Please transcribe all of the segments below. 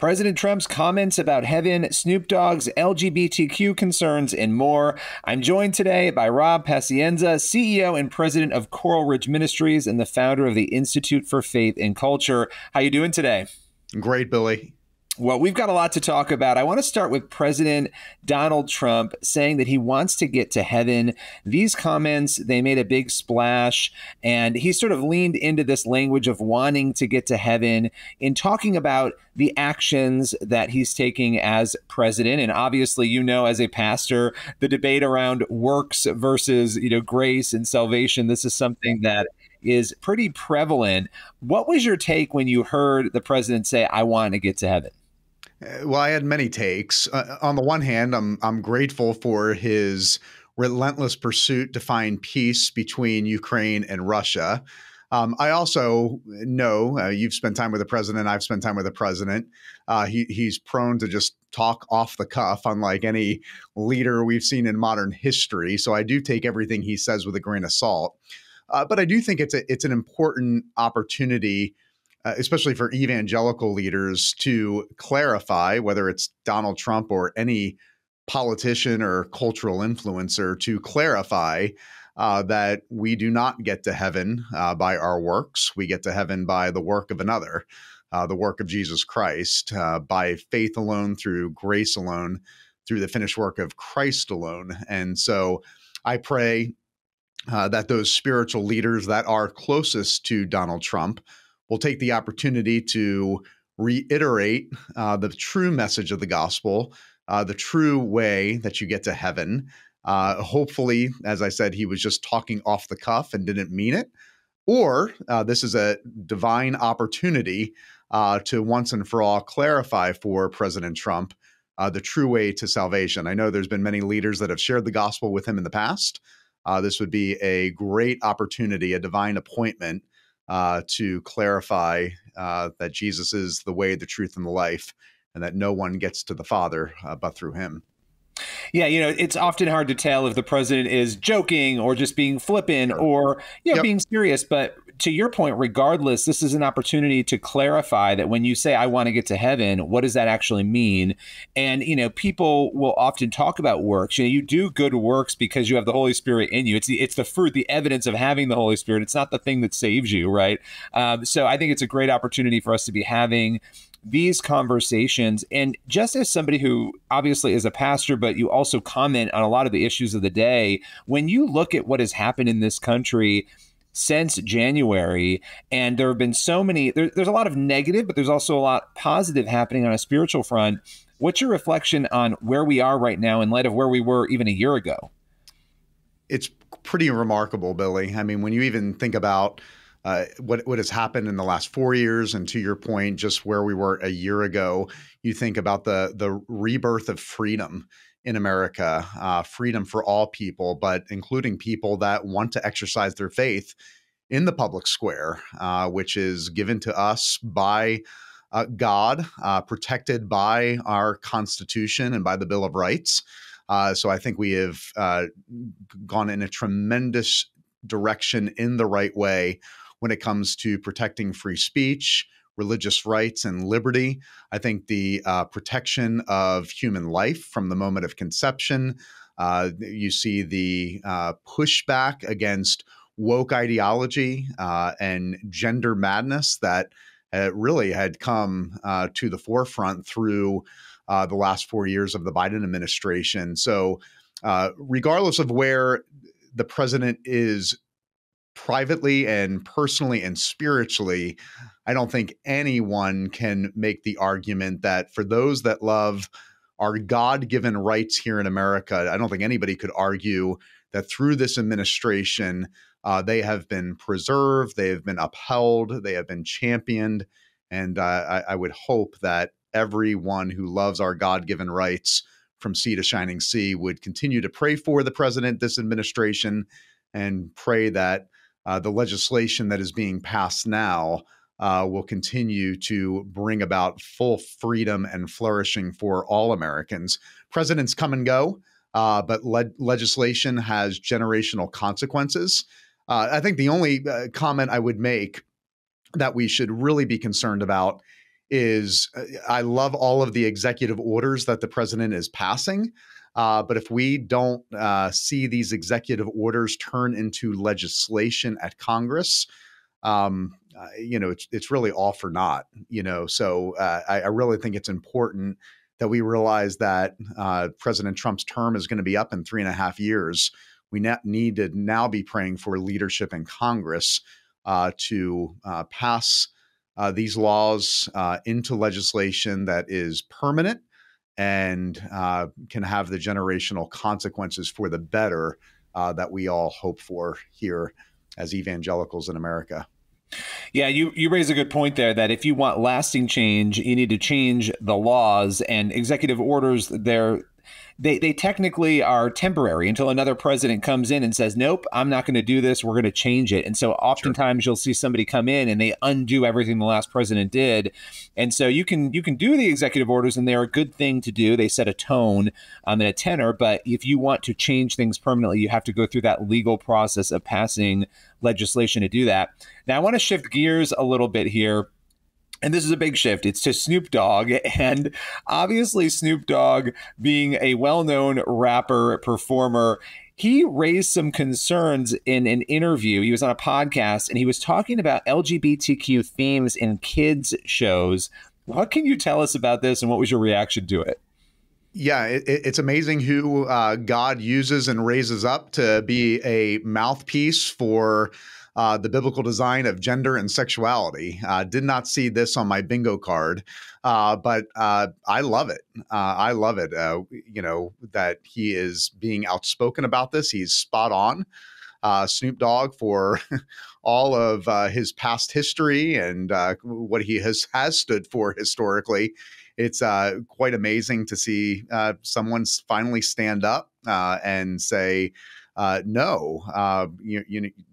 President Trump's comments about heaven, Snoop Dogg's LGBTQ concerns, and more. I'm joined today by Rob Pacienza, CEO and president of Coral Ridge Ministries and the founder of the Institute for Faith and Culture. How you doing today? Great, Billy. Well, we've got a lot to talk about. I want to start with President Donald Trump saying that he wants to get to heaven. These comments, they made a big splash, and he sort of leaned into this language of wanting to get to heaven in talking about the actions that he's taking as president. And obviously, you know, as a pastor, the debate around works versus, grace and salvation, this is something that is pretty prevalent. What was your take when you heard the president say, I want to get to heaven? Well, I had many takes. On the one hand, I'm grateful for his relentless pursuit to find peace between Ukraine and Russia. I also know you've spent time with the president. I've spent time with the president. He's prone to just talk off the cuff, unlike any leader we've seen in modern history. So I do take everything he says with a grain of salt. But I do think it's an important opportunity, especially for evangelical leaders, to clarify, whether it's Donald Trump or any politician or cultural influencer, to clarify that we do not get to heaven by our works. We get to heaven by the work of another, the work of Jesus Christ, by faith alone, through grace alone, through the finished work of Christ alone. And so I pray that those spiritual leaders that are closest to Donald Trump will take the opportunity to reiterate the true message of the gospel, the true way that you get to heaven. Hopefully, as I said, he was just talking off the cuff and didn't mean it. Or this is a divine opportunity to once and for all clarify for President Trump the true way to salvation. I know there's been many leaders that have shared the gospel with him in the past. This would be a great opportunity, a divine appointment to clarify that Jesus is the way, the truth, and the life, and that no one gets to the Father but through him. Yeah, it's often hard to tell if the president is joking or just being flippant or, being serious. But to your point, regardless, this is an opportunity to clarify that when you say, I want to get to heaven, what does that actually mean? And, people will often talk about works. You do good works because you have the Holy Spirit in you. It's the fruit, the evidence of having the Holy Spirit. It's not the thing that saves you, right? So I think it's a great opportunity for us to be having these conversations. And just as somebody who obviously is a pastor, but you also comment on a lot of the issues of the day, when you look at what has happened in this country since January, and there have been so many, there's a lot of negative, but there's also a lot positive happening on a spiritual front. What's your reflection on where we are right now in light of where we were even a year ago? It's pretty remarkable, Billy. I mean, when you even think about what has happened in the last 4 years, and to your point, just where we were a year ago, you think about the rebirth of freedom in America, freedom for all people, but including people that want to exercise their faith in the public square, which is given to us by God, protected by our Constitution and by the Bill of Rights. So I think we have gone in a tremendous direction in the right way when it comes to protecting free speech, religious rights, and liberty. I think the protection of human life from the moment of conception. You see the pushback against woke ideology and gender madness that really had come to the forefront through the last 4 years of the Biden administration. So regardless of where the president is privately and personally and spiritually, I don't think anyone can make the argument that for those that love our God-given rights here in America, I don't think anybody could argue that through this administration, they have been preserved, they have been upheld, they have been championed. And I would hope that everyone who loves our God-given rights from sea to shining sea would continue to pray for the president, this administration, and pray that the legislation that is being passed now will continue to bring about full freedom and flourishing for all Americans. Presidents come and go, but legislation has generational consequences. I think the only comment I would make that we should really be concerned about is I love all of the executive orders that the president is passing. But if we don't see these executive orders turn into legislation at Congress, it's really all for naught. So I really think it's important that we realize that President Trump's term is going to be up in 3.5 years. We need to now be praying for leadership in Congress to pass these laws into legislation that is permanent and can have the generational consequences for the better that we all hope for here as evangelicals in America. Yeah, you raise a good point there that if you want lasting change, you need to change the laws, and executive orders, they technically are temporary until another president comes in and says, nope, I'm not going to do this. We're going to change it. And so oftentimes you'll see somebody come in and they undo everything the last president did. And so you can do the executive orders, and they're a good thing to do. They set a tone and a tenor. But if you want to change things permanently, you have to go through that legal process of passing legislation to do that. Now, I want to shift gears a little bit here. And this is a big shift. It's to Snoop Dogg. And obviously, Snoop Dogg, being a well-known rapper, performer, he raised some concerns in an interview. He was on a podcast, and he was talking about LGBTQ themes in kids' shows. What can you tell us about this, and what was your reaction to it? Yeah, it's amazing who God uses and raises up to be a mouthpiece for the biblical design of gender and sexuality. Did not see this on my bingo card, but I love it. I love it, that he is being outspoken about this. He's spot on. Snoop Dogg, for all of his past history and what he has stood for historically. It's quite amazing to see someone finally stand up and say, no,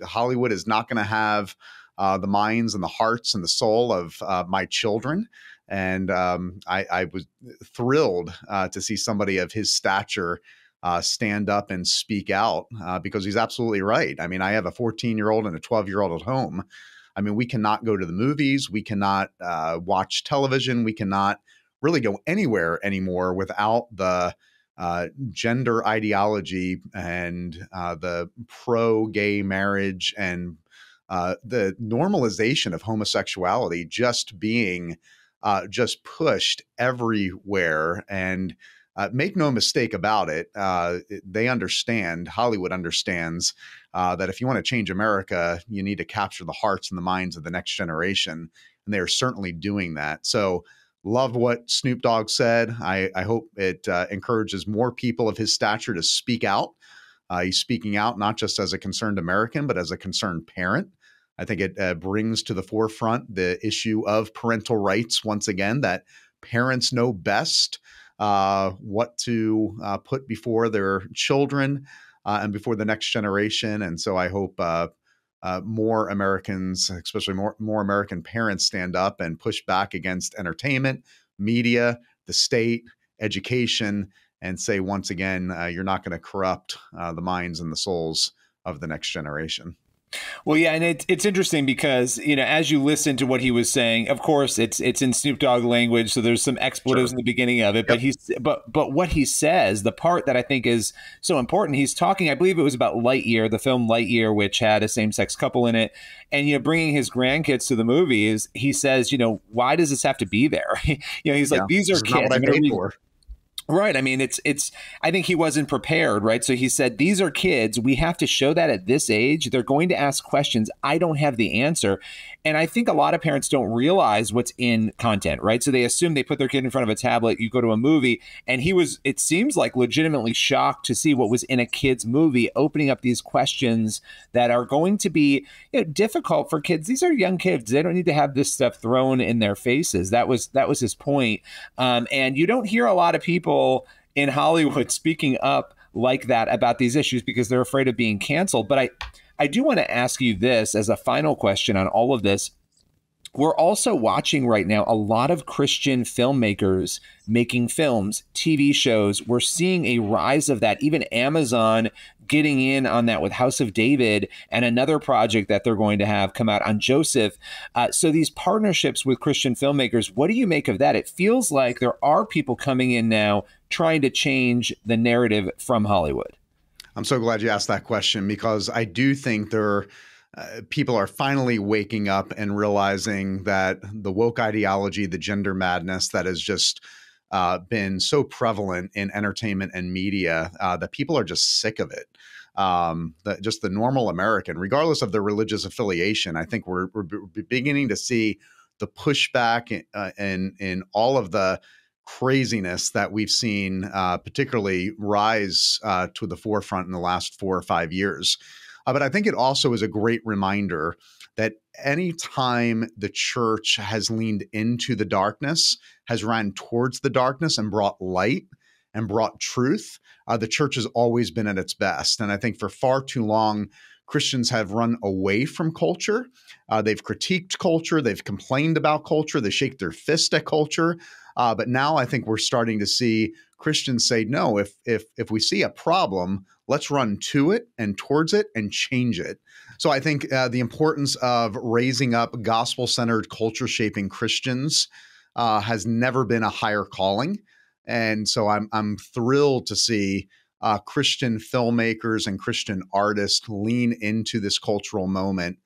Hollywood is not going to have the minds and the hearts and the soul of my children. And I was thrilled to see somebody of his stature stand up and speak out because he's absolutely right. I mean, I have a 14-year-old and a 12-year-old at home. I mean, we cannot go to the movies. We cannot watch television. We cannot really go anywhere anymore without the gender ideology and the pro-gay marriage and the normalization of homosexuality just being just pushed everywhere. And make no mistake about it, they understand, Hollywood understands that if you want to change America, you need to capture the hearts and the minds of the next generation. And they are certainly doing that. So love what Snoop Dogg said. I hope it encourages more people of his stature to speak out. He's speaking out not just as a concerned American, but as a concerned parent. I think it brings to the forefront the issue of parental rights once again, that parents know best what to put before their children and before the next generation. And so I hope more Americans, especially more American parents, stand up and push back against entertainment, media, the state, education, and say once again, you're not going to corrupt the minds and the souls of the next generation. Well, yeah, and it's interesting because, as you listen to what he was saying, of course, it's in Snoop Dogg language, so there's some expletives in the beginning of it. Yep. But what he says, the part that I think is so important, he's talking, I believe it was about Lightyear, the film Lightyear, which had a same-sex couple in it, and bringing his grandkids to the movies. He says, why does this have to be there? He's like, these are kids. Not what I paid for. Right. I mean, I think he wasn't prepared. Right. So he said, these are kids. We have to show that at this age. They're going to ask questions. I don't have the answer. And I think a lot of parents don't realize what's in content. Right. So they assume they put their kid in front of a tablet. You go to a movie, and it seems like legitimately shocked to see what was in a kid's movie, opening up these questions that are going to be difficult for kids. These are young kids. They don't need to have this stuff thrown in their faces. That was his point. And you don't hear a lot of people in Hollywood speaking up like that about these issues because they're afraid of being canceled. But I do want to ask you this as a final question on all of this. We're also watching right now a lot of Christian filmmakers making films, TV shows. We're seeing a rise of that. Even Amazon getting in on that with House of David and another project that they're going to have come out on Joseph. So these partnerships with Christian filmmakers, what do you make of that? It feels like there are people coming in now trying to change the narrative from Hollywood. I'm so glad you asked that question, because I do think people are finally waking up and realizing that the woke ideology, the gender madness that has just been so prevalent in entertainment and media, that people are just sick of it. Just the normal American, regardless of their religious affiliation, I think we're beginning to see the pushback in all of the craziness that we've seen, particularly rise to the forefront in the last 4 or 5 years. But I think it also is a great reminder that anytime the church has leaned into the darkness, has ran towards the darkness and brought light and brought truth, the church has always been at its best. And I think for far too long, Christians have run away from culture. They've critiqued culture. They've complained about culture. They shake their fist at culture. But now I think we're starting to see Christians say, no, if we see a problem, let's run to it and towards it and change it. So I think the importance of raising up gospel-centered, culture-shaping Christians has never been a higher calling. And so I'm thrilled to see Christian filmmakers and Christian artists lean into this cultural moment.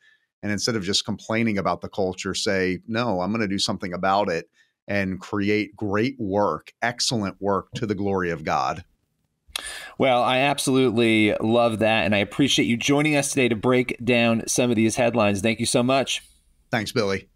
And instead of just complaining about the culture, say, no, I'm going to do something about it and create great work, excellent work to the glory of God. Well, I absolutely love that. And I appreciate you joining us today to break down some of these headlines. Thank you so much. Thanks, Billy.